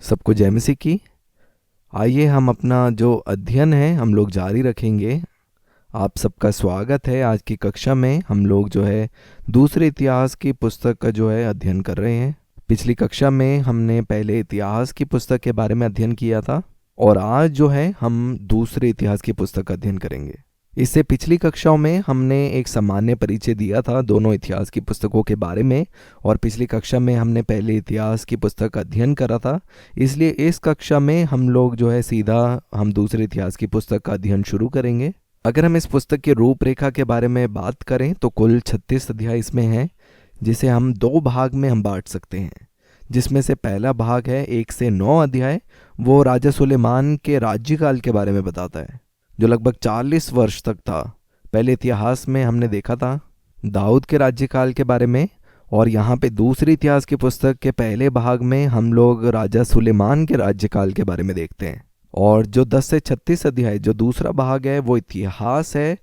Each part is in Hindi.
सबको जय मसीह की। आइए हम अपना जो अध्ययन है हम लोग जारी रखेंगे। आप सबका स्वागत है। आज की कक्षा में हम लोग जो है दूसरे इतिहास की पुस्तक का जो है अध्ययन कर रहे हैं। पिछली कक्षा में हमने पहले इतिहास की पुस्तक के बारे में अध्ययन किया था और आज जो है हम दूसरे इतिहास की पुस्तक का अध्ययन करेंगे। इससे पिछली कक्षाओं में हमने एक सामान्य परिचय दिया था दोनों इतिहास की पुस्तकों के बारे में और पिछली कक्षा में हमने पहले इतिहास की पुस्तक का अध्ययन करा था। इसलिए इस कक्षा में हम लोग जो है सीधा हम दूसरे इतिहास की पुस्तक का अध्ययन शुरू करेंगे। अगर हम इस पुस्तक की रूपरेखा के बारे में बात करें तो कुल 36 अध्याय इसमें हैं, जिसे हम 2 भाग में हम बांट सकते हैं। जिसमें से पहला भाग है 1 से 9 अध्याय, वो राजा सुलेमान के राज्यकाल के बारे में बताता है जो लगभग 40 वर्ष तक था। पहले इतिहास में हमने देखा था दाऊद के राज्यकाल के बारे में और यहाँ पे दूसरी इतिहास की पुस्तक के पहले भाग में हम लोग राजा सुलेमान के राज्यकाल के बारे में देखते हैं। और जो 10 से 36 अध्याय जो दूसरा भाग है वो इतिहास है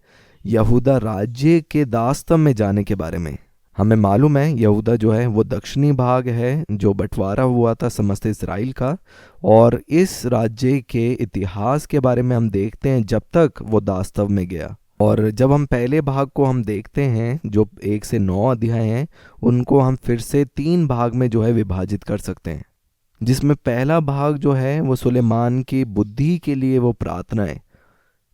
यहूदा राज्य के दास्तम में जाने के बारे में। हमें मालूम है यहूदा जो है वो दक्षिणी भाग है जो बंटवारा हुआ था समस्त इस्राएल का, और इस राज्य के इतिहास के बारे में हम देखते हैं जब तक वो दास्तव में गया। और जब हम पहले भाग को हम देखते हैं जो 1 से 9 अध्याय हैं, उनको हम फिर से 3 भाग में जो है विभाजित कर सकते हैं। जिसमें पहला भाग जो है वो सुलेमान की बुद्धि के लिए वो प्रार्थना है।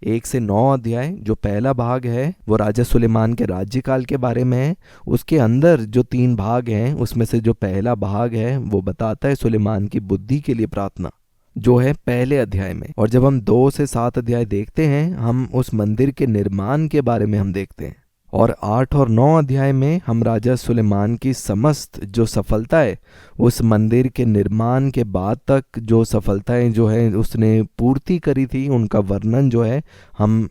1 से 9 अध्याय जो पहला भाग है वो राजा सुलेमान के राज्यकाल के बारे में है। उसके अंदर जो 3 भाग हैं उसमें से जो पहला भाग है वो बताता है सुलेमान की बुद्धि के लिए प्रार्थना जो है पहले अध्याय में। और जब हम 2 से 7 अध्याय देखते हैं हम उस मंदिर के निर्माण के बारे में हम देखते हैं। और 8 और 9 अध्याय में हम राजा सुलेमान की समस्त जो सफलता है उस मंदिर के निर्माण के बाद तक जो सफलताएं जो है उसने पूर्ति करी थी उनका वर्णन जो है हम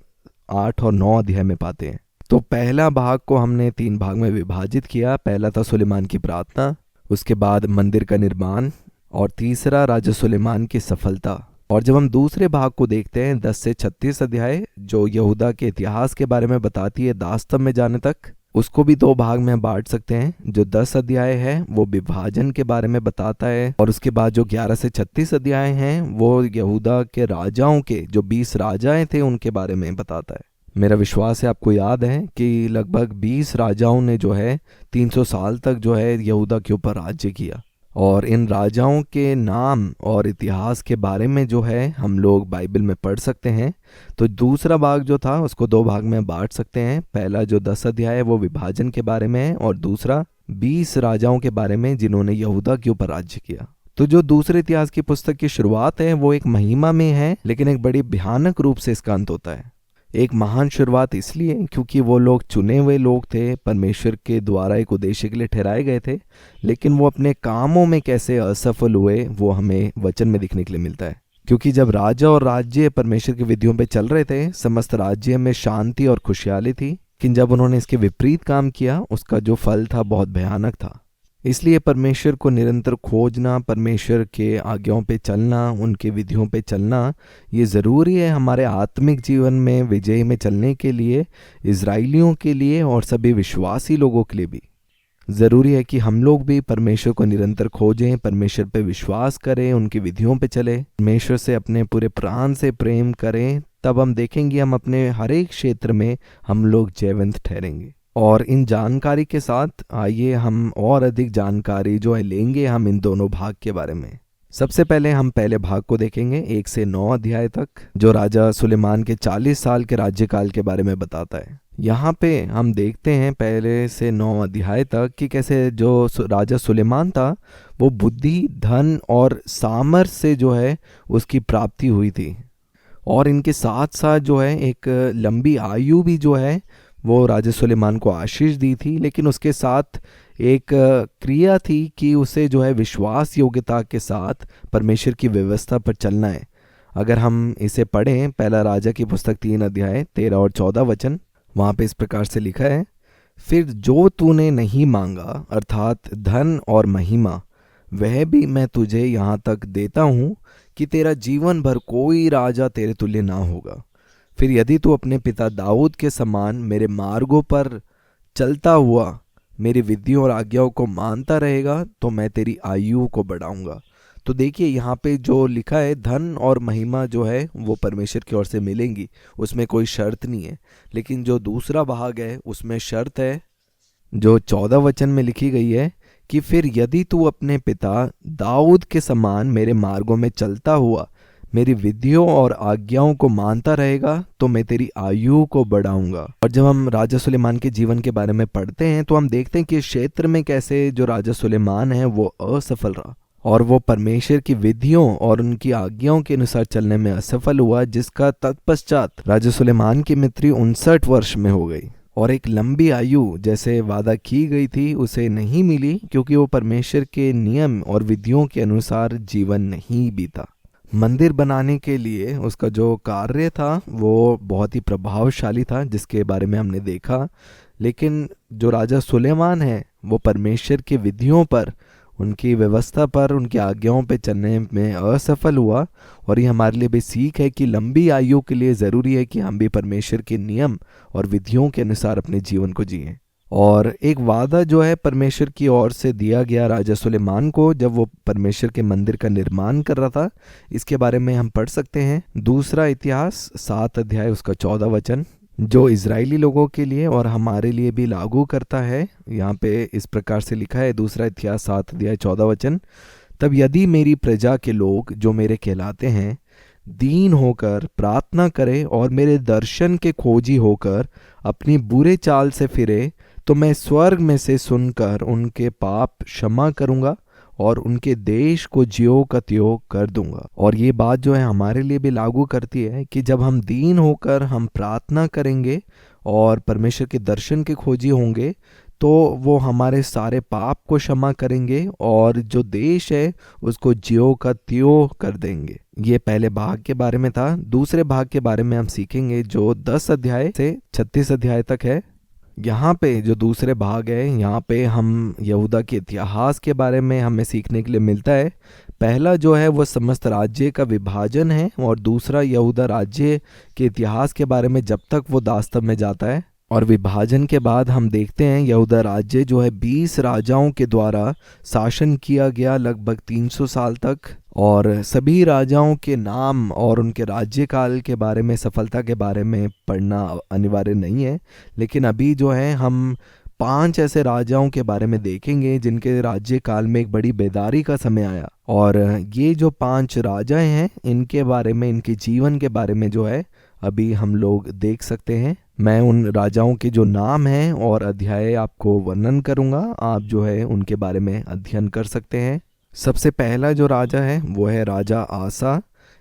8 और 9 अध्याय में पाते हैं। तो पहला भाग को हमने 3 भाग में विभाजित किया। पहला था सुलेमान की प्रार्थना, उसके बाद मंदिर का निर्माण और तीसरा राजा सुलेमान की सफलता। और जब हम दूसरे भाग को देखते हैं 10 से 36 अध्याय जो यहूदा के इतिहास के बारे में बताती है दास्तव में जाने तक, उसको भी 2 भाग में बांट सकते हैं। जो 10 अध्याय है वो विभाजन के बारे में बताता है और उसके बाद जो 11 से 36 अध्याय हैं वो यहूदा के राजाओं के जो 20 राजाएं थे उनके बारे में बताता है। मेरा विश्वास है आपको याद है कि लगभग 20 राजाओं ने जो है 300 साल तक जो है यहूदा के ऊपर राज्य किया। और इन राजाओं के नाम और इतिहास के बारे में जो है हम लोग बाइबल में पढ़ सकते हैं। तो दूसरा भाग जो था उसको 2 भाग में बांट सकते हैं। पहला जो 10 अध्याय है वो विभाजन के बारे में है और दूसरा 20 राजाओं के बारे में जिन्होंने यहूदा के ऊपर राज्य किया। तो जो दूसरे इतिहास की पुस्तक की शुरुआत है वो एक महिमा में है, लेकिन एक बड़ी भयानक रूप से इसका अंत होता है। एक महान शुरुआत इसलिए क्योंकि वो लोग चुने हुए लोग थे, परमेश्वर के द्वारा एक उद्देश्य के लिए ठहराए गए थे, लेकिन वो अपने कामों में कैसे असफल हुए वो हमें वचन में दिखने के लिए मिलता है। क्योंकि जब राजा और राज्य परमेश्वर की विधियों पे चल रहे थे समस्त राज्य में शांति और खुशहाली थी, लेकिन जब उन्होंने इसके विपरीत काम किया उसका जो फल था बहुत भयानक था। इसलिए परमेश्वर को निरंतर खोजना, परमेश्वर के आज्ञाओं पे चलना, उनके विधियों पे चलना ये ज़रूरी है हमारे आत्मिक जीवन में विजय में चलने के लिए, इजराइलियों के लिए और सभी विश्वासी लोगों के लिए भी ज़रूरी है कि हम लोग भी परमेश्वर को निरंतर खोजें, परमेश्वर पे विश्वास करें, उनकी विधियों पे चले, परमेश्वर से अपने पूरे प्राण से प्रेम करें। तब हम देखेंगे हम अपने हर एक क्षेत्र में हम लोग जयवंत ठहरेंगे। और इन जानकारी के साथ आइए हम और अधिक जानकारी जो है लेंगे हम इन दोनों भाग के बारे में। सबसे पहले हम पहले भाग को देखेंगे 1 से 9 अध्याय तक जो राजा सुलेमान के 40 साल के राज्यकाल के बारे में बताता है। यहाँ पे हम देखते हैं पहले से 9 अध्याय तक कि कैसे जो राजा सुलेमान था वो बुद्धि, धन और सामर्थ से जो है उसकी प्राप्ति हुई थी। और इनके साथ साथ जो है एक लंबी आयु भी जो है वो राजा सुलेमान को आशीष दी थी, लेकिन उसके साथ एक क्रिया थी कि उसे जो है विश्वास योग्यता के साथ परमेश्वर की व्यवस्था पर चलना है। अगर हम इसे पढ़ें पहला राजा की पुस्तक 3 अध्याय 13 और 14 वचन, वहाँ पे इस प्रकार से लिखा है, फिर जो तूने नहीं मांगा अर्थात धन और महिमा वह भी मैं तुझे यहाँ तक देता हूँ कि तेरा जीवन भर कोई राजा तेरे तुल्य ना होगा। फिर यदि तू अपने पिता दाऊद के समान मेरे मार्गों पर चलता हुआ मेरी विधियों और आज्ञाओं को मानता रहेगा तो मैं तेरी आयु को बढ़ाऊंगा, तो देखिए यहाँ पे जो लिखा है धन और महिमा जो है वो परमेश्वर की ओर से मिलेंगी, उसमें कोई शर्त नहीं है। लेकिन जो दूसरा भाग है उसमें शर्त है, जो 14 वचन में लिखी गई है कि फिर यदि तू अपने पिता दाऊद के समान मेरे मार्गों में चलता हुआ मेरी विधियों और आज्ञाओं को मानता रहेगा तो मैं तेरी आयु को बढ़ाऊंगा। और जब हम राजा सुलेमान के जीवन के बारे में पढ़ते हैं तो हम देखते हैं कि इस क्षेत्र में कैसे जो राजा सुलेमान है वो असफल रहा और वो परमेश्वर की विधियों और उनकी आज्ञाओं के अनुसार चलने में असफल हुआ, जिसका तत्पश्चात राजा सुलेमान की मृत्यु 59 वर्ष में हो गई और एक लंबी आयु जैसे वादा की गई थी उसे नहीं मिली, क्योंकि वो परमेश्वर के नियम और विधियों के अनुसार जीवन नहीं बीता। मंदिर बनाने के लिए उसका जो कार्य था वो बहुत ही प्रभावशाली था, जिसके बारे में हमने देखा। लेकिन जो राजा सुलेमान है वो परमेश्वर की विधियों पर, उनकी व्यवस्था पर, उनकी आज्ञाओं पे चलने में असफल हुआ। और ये हमारे लिए भी सीख है कि लंबी आयु के लिए ज़रूरी है कि हम भी परमेश्वर के नियम और विधियों के अनुसार अपने जीवन को जिएं। और एक वादा जो है परमेश्वर की ओर से दिया गया राजा सुलेमान को जब वो परमेश्वर के मंदिर का निर्माण कर रहा था, इसके बारे में हम पढ़ सकते हैं दूसरा इतिहास 7 अध्याय उसका 14 वचन, जो इजरायली लोगों के लिए और हमारे लिए भी लागू करता है। यहाँ पे इस प्रकार से लिखा है, दूसरा इतिहास 7 अध्याय 14 वचन, तब यदि मेरी प्रजा के लोग जो मेरे कहलाते हैं दीन होकर प्रार्थना करे और मेरे दर्शन के खोजी होकर अपनी बुरे चाल से फिरे, तो मैं स्वर्ग में से सुनकर उनके पाप क्षमा करूंगा और उनके देश को ज्यों का त्यों कर दूंगा। और ये बात जो है हमारे लिए भी लागू करती है कि जब हम दीन होकर हम प्रार्थना करेंगे और परमेश्वर के दर्शन के खोजी होंगे तो वो हमारे सारे पाप को क्षमा करेंगे और जो देश है उसको ज्यों का त्यों कर देंगे। ये पहले भाग के बारे में था। दूसरे भाग के बारे में हम सीखेंगे जो 10 अध्याय से 36 अध्याय तक है। यहाँ पे जो दूसरे भाग है यहाँ पे हम यहूदा के इतिहास के बारे में हमें सीखने के लिए मिलता है। पहला जो है वो समस्त राज्य का विभाजन है और दूसरा यहूदा राज्य के इतिहास के बारे में जब तक वो दास्तव में जाता है। और विभाजन के बाद हम देखते हैं यहूदा राज्य जो है 20 राजाओं के द्वारा शासन किया गया लगभग 300 साल तक। और सभी राजाओं के नाम और उनके राज्यकाल के बारे में, सफलता के बारे में पढ़ना अनिवार्य नहीं है, लेकिन अभी जो है हम 5 ऐसे राजाओं के बारे में देखेंगे जिनके राज्यकाल में एक बड़ी बेदारी का समय आया। और ये जो 5 राजा हैं इनके बारे में, इनके जीवन के बारे में जो है अभी हम लोग देख सकते हैं। मैं उन राजाओं के जो नाम हैं और अध्याय आपको वर्णन करूंगा, आप जो है उनके बारे में अध्ययन कर सकते हैं। सबसे पहला जो राजा है वो है राजा आसा,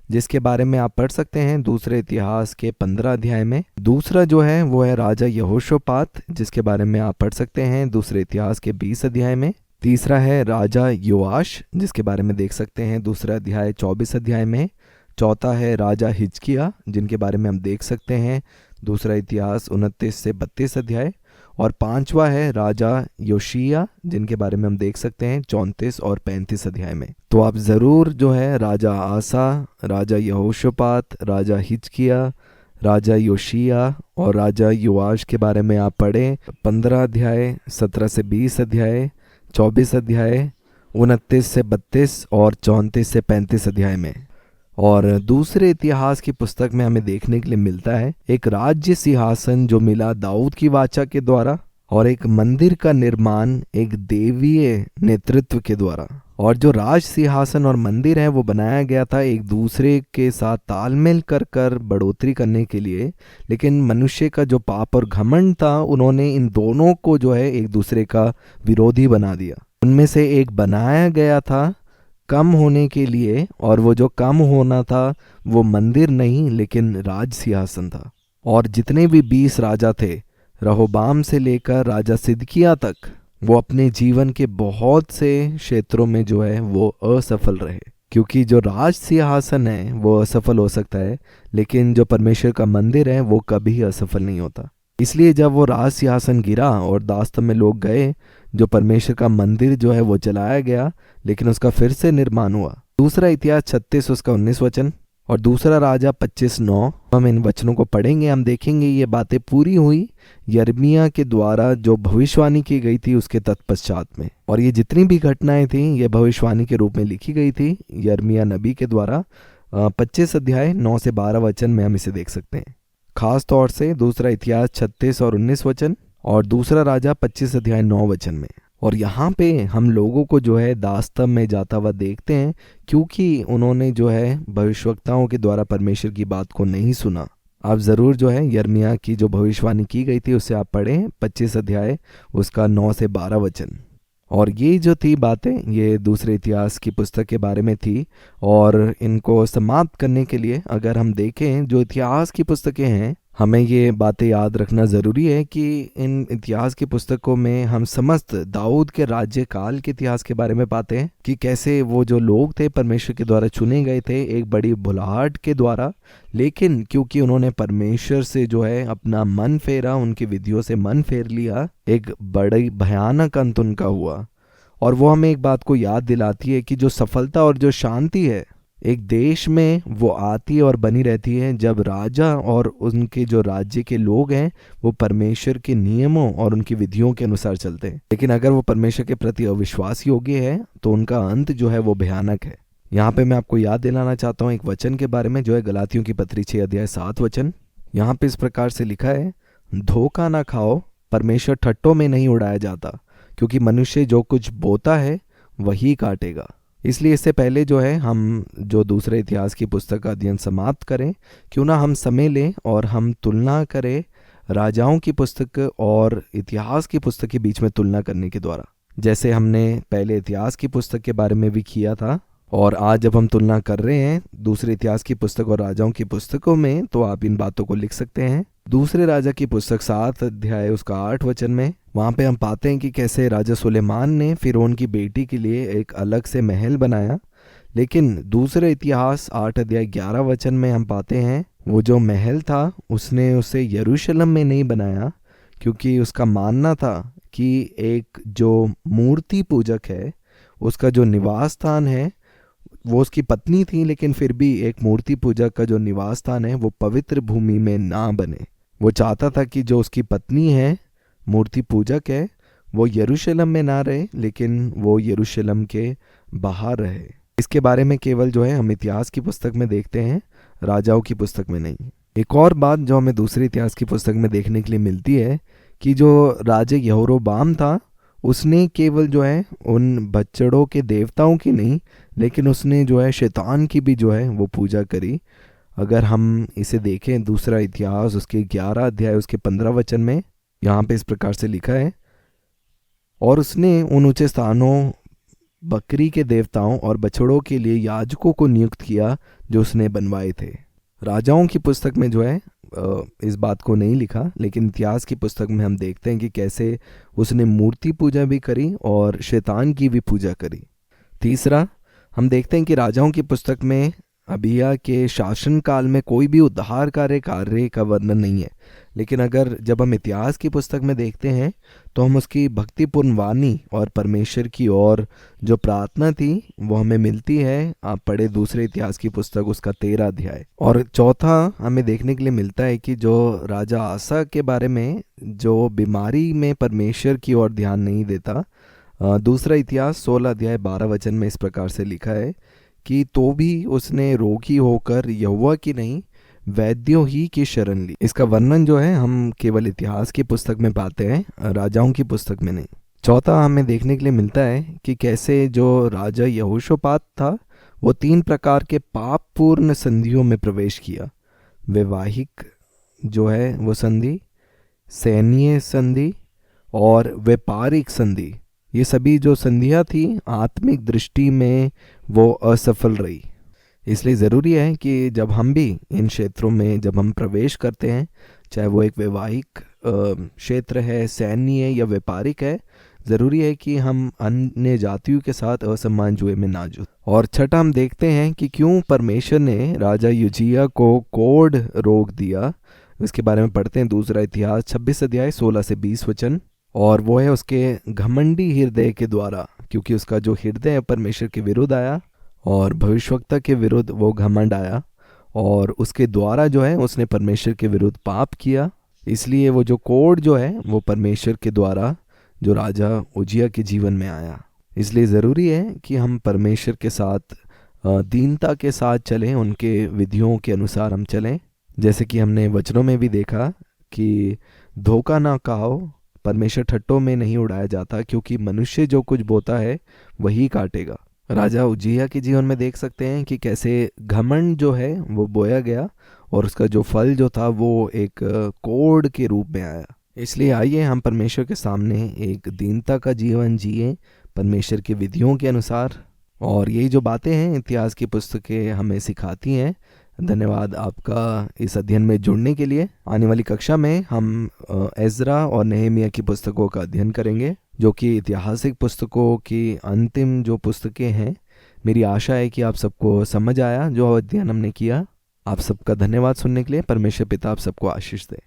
जिसके बारे में आप पढ़ सकते हैं दूसरे इतिहास के 15 अध्याय में। दूसरा जो है वो है राजा यहोशापात, जिसके बारे में आप पढ़ सकते हैं दूसरे इतिहास के 20 अध्याय में। तीसरा है राजा योआश, जिसके बारे में देख सकते हैं दूसरा अध्याय 24 अध्याय में। चौथा है राजा हिजकिया, जिनके बारे में हम देख सकते हैं दूसरा इतिहास 29 से 32 अध्याय। और पांचवा है राजा योशिया, जिनके बारे में हम देख सकते हैं 34 और 35 अध्याय में। तो आप ज़रूर जो है राजा आसा, राजा यहोशापात, राजा हिजकिया, राजा योशिया और राजा योआश के बारे में आप पढ़ें। 15 अध्याय, 17 से 20 अध्याय, 24 अध्याय, 29 से 32 और 34 से 35 अध्याय में। और दूसरे इतिहास की पुस्तक में हमें देखने के लिए मिलता है एक राज्य सिंहासन जो मिला दाऊद की वाचा के द्वारा और एक मंदिर का निर्माण एक देवीय नेतृत्व के द्वारा। और जो राज सिंहासन और मंदिर है वो बनाया गया था एक दूसरे के साथ तालमेल कर कर बढ़ोतरी करने के लिए, लेकिन मनुष्य का जो पाप और घमंड था उन्होंने इन दोनों को जो है एक दूसरे का विरोधी बना दिया। उनमें से एक बनाया गया था कम होने के लिए, और वो जो कम होना था वो मंदिर नहीं लेकिन राज सिंहासन था। और जितने भी 20 राजा थे रहोबाम से लेकर राजा सिदकिया तक, वो अपने जीवन के बहुत से क्षेत्रों में जो है वो असफल रहे, क्योंकि जो राज सिंहासन है वो असफल हो सकता है लेकिन जो परमेश्वर का मंदिर है वो कभी असफल नहीं होता। इसलिए जब वो राज सिंहासन गिरा और दास्तव में लोग गए, जो परमेश्वर का मंदिर जो है वो जलाया गया लेकिन उसका फिर से निर्माण हुआ। दूसरा इतिहास 36 उसका 19 वचन, और दूसरा राजा 25:9। हम इन वचनों को पढ़ेंगे, हम देखेंगे ये बातें पूरी हुई यिर्मयाह के द्वारा जो भविष्यवाणी की गई थी उसके तत्पश्चात में। और ये जितनी भी घटनाएं थी ये भविष्यवाणी के रूप में लिखी गई थी यिर्मयाह नबी के द्वारा। 25 अध्याय 9 से 12 वचन में हम इसे देख सकते हैं। खास तौर से दूसरा इतिहास 36 और 19 वचन और दूसरा राजा 25 अध्याय 9 वचन में। और यहाँ पे हम लोगों को जो है दास्तव में जाता हुआ देखते हैं, क्योंकि उन्होंने जो है भविष्यवक्ताओं के द्वारा परमेश्वर की बात को नहीं सुना। आप ज़रूर जो है यिर्मयाह की जो भविष्यवाणी की गई थी उससे आप पढ़ें 25 अध्याय उसका 9 से 12 वचन। और ये जो थी बातें ये दूसरे इतिहास की पुस्तक के बारे में थी। और इनको समाप्त करने के लिए अगर हम देखें जो इतिहास की पुस्तकें हैं, हमें ये बातें याद रखना ज़रूरी है कि इन इतिहास की पुस्तकों में हम समस्त दाऊद के राज्य काल के इतिहास के बारे में पाते हैं कि कैसे वो जो लोग थे परमेश्वर के द्वारा चुने गए थे एक बड़ी भुलाहट के द्वारा, लेकिन क्योंकि उन्होंने परमेश्वर से जो है अपना मन फेरा, उनकी विधियों से मन फेर लिया, एक बड़ी भयानक अंत उनका हुआ। और वो हमें एक बात को याद दिलाती है कि जो सफलता और जो शांति है एक देश में वो आती है और बनी रहती है जब राजा और उनके जो राज्य के लोग हैं वो परमेश्वर के नियमों और उनकी विधियों के अनुसार चलते हैं। लेकिन अगर वो परमेश्वर के प्रति अविश्वास योग्य है तो उनका अंत जो है वो भयानक है। यहाँ पे मैं आपको याद दिलाना चाहता हूँ एक वचन के बारे में जो है गलातियों की पत्री 6 अध्याय 7 वचन। यहाँ पे इस प्रकार से लिखा है, धोखा ना खाओ, परमेश्वर ठट्टों में नहीं उड़ाया जाता, क्योंकि मनुष्य जो कुछ बोता है वही काटेगा। इसलिए इससे पहले जो है हम जो दूसरे इतिहास की पुस्तक का अध्ययन समाप्त करें, क्यों ना हम समय लें और हम तुलना करें राजाओं की पुस्तक और इतिहास की पुस्तक के बीच में तुलना करने के द्वारा, जैसे हमने पहले इतिहास की पुस्तक के बारे में भी किया था। और आज जब हम तुलना कर रहे हैं दूसरे इतिहास की पुस्तक और राजाओं की पुस्तकों में, तो आप इन बातों को लिख सकते हैं। दूसरे राजा की पुस्तक 7 अध्याय उसका 8 वचन में वहाँ पे हम पाते हैं कि कैसे राजा सुलेमान ने फिरौन की बेटी के लिए एक अलग से महल बनाया। लेकिन दूसरे इतिहास 8 अध्याय 11 वचन में हम पाते हैं वो जो महल था उसने उसे यरूशलेम में नहीं बनाया, क्योंकि उसका मानना था कि एक जो मूर्ति पूजक है उसका जो निवास स्थान है वो उसकी पत्नी थी, लेकिन फिर भी एक मूर्ति पूजक का जो निवास स्थान है वो पवित्र भूमि में ना बने। वो चाहता था कि जो उसकी पत्नी है मूर्ति पूजक है वो यरूशलेम में ना रहे, लेकिन वो यरूशलेम के बाहर रहे। इसके बारे में केवल जो है हम इतिहास की पुस्तक में देखते हैं, राजाओं की पुस्तक में नहीं। एक और बात जो हमें दूसरे इतिहास की पुस्तक में देखने के लिए मिलती है कि जो राजा यहोरोबाम था उसने केवल जो है उन बच्चड़ों के देवताओं की नहीं, लेकिन उसने जो है शैतान की भी जो है वो पूजा करी। अगर हम इसे देखें दूसरा इतिहास उसके 11 अध्याय उसके 15 वचन में यहाँ पे इस प्रकार से लिखा है, और उसने उन ऊंचे स्थानों बकरी के देवताओं और बछड़ों के लिए याजकों को नियुक्त किया जो उसने बनवाए थे। राजाओं की पुस्तक में जो है इस बात को नहीं लिखा, लेकिन इतिहास की पुस्तक में हम देखते हैं कि कैसे उसने मूर्ति पूजा भी करी और शैतान की भी पूजा करी। तीसरा, हम देखते हैं कि राजाओं की पुस्तक में अबिय्याह के शासन काल में कोई भी उद्धारकारी कार्य का वर्णन नहीं है, लेकिन अगर जब हम इतिहास की पुस्तक में देखते हैं तो हम उसकी भक्तिपूर्ण वाणी और परमेश्वर की ओर जो प्रार्थना थी वो हमें मिलती है। आप पढ़े दूसरे इतिहास की पुस्तक उसका 13 अध्याय। और चौथा हमें देखने के लिए मिलता है कि जो राजा आसा के बारे में जो बीमारी में परमेश्वर की ओर ध्यान नहीं देता, दूसरा इतिहास 16 अध्याय 12 वचन में इस प्रकार से लिखा है कि तो भी उसने रोगी होकर यहोवा की नहीं वैद्यों ही की शरण ली। इसका वर्णन जो है हम केवल इतिहास की पुस्तक में पाते हैं, राजाओं की पुस्तक में नहीं। चौथा हमें देखने के लिए मिलता है कि कैसे जो राजा यहोशापात था वो 3 प्रकार के पापपूर्ण संधियों में प्रवेश किया। वैवाहिक जो है वो संधि, सैन्य संधि और व्यापारिक संधि, ये सभी जो संधियाँ थी आत्मिक दृष्टि में वो असफल रही। इसलिए ज़रूरी है कि जब हम भी इन क्षेत्रों में जब हम प्रवेश करते हैं, चाहे वो एक वैवाहिक क्षेत्र है, सैन्य या व्यापारिक है, ज़रूरी है कि हम अन्य जातियों के साथ असमान जुए में ना जुड़ें। और छठा, हम देखते हैं कि क्यों परमेश्वर ने राजा युजिया को कोढ़ रोग दिया। इसके बारे में पढ़ते हैं दूसरा इतिहास 26 अध्याय 16 से 20 वचन। और वो है उसके घमंडी हृदय के द्वारा, क्योंकि उसका जो हृदय परमेश्वर के विरुद्ध आया और भविष्यवक्ता के विरुद्ध वो घमंड आया, और उसके द्वारा जो है उसने परमेश्वर के विरुद्ध पाप किया। इसलिए वो जो कोड जो है वो परमेश्वर के द्वारा जो राजा उजिया के जीवन में आया। इसलिए ज़रूरी है कि हम परमेश्वर के साथ दीनता के साथ चलें, उनके विधियों के अनुसार हम चलें। जैसे कि हमने वचनों में भी देखा कि धोखा ना खाओ, परमेश्वर ठट्टों में नहीं उड़ाया जाता, क्योंकि मनुष्य जो कुछ बोता है वही काटेगा। राजा उजिया के जीवन में देख सकते हैं कि कैसे घमंड जो है वो बोया गया और उसका जो फल जो था वो एक कोढ़ के रूप में आया। इसलिए आइए हम परमेश्वर के सामने एक दीनता का जीवन जिए परमेश्वर की विधियों के अनुसार। और यही जो बातें हैं इतिहास की पुस्तकें हमें सिखाती हैं। धन्यवाद आपका इस अध्ययन में जुड़ने के लिए। आने वाली कक्षा में हम एज़रा और नेहेमिया की पुस्तकों का अध्ययन करेंगे, जो कि ऐतिहासिक पुस्तकों की अंतिम जो पुस्तकें हैं। मेरी आशा है कि आप सबको समझ आया जो अध्ययन हमने किया। आप सबका धन्यवाद सुनने के लिए। परमेश्वर पिता आप सबको आशीष दे।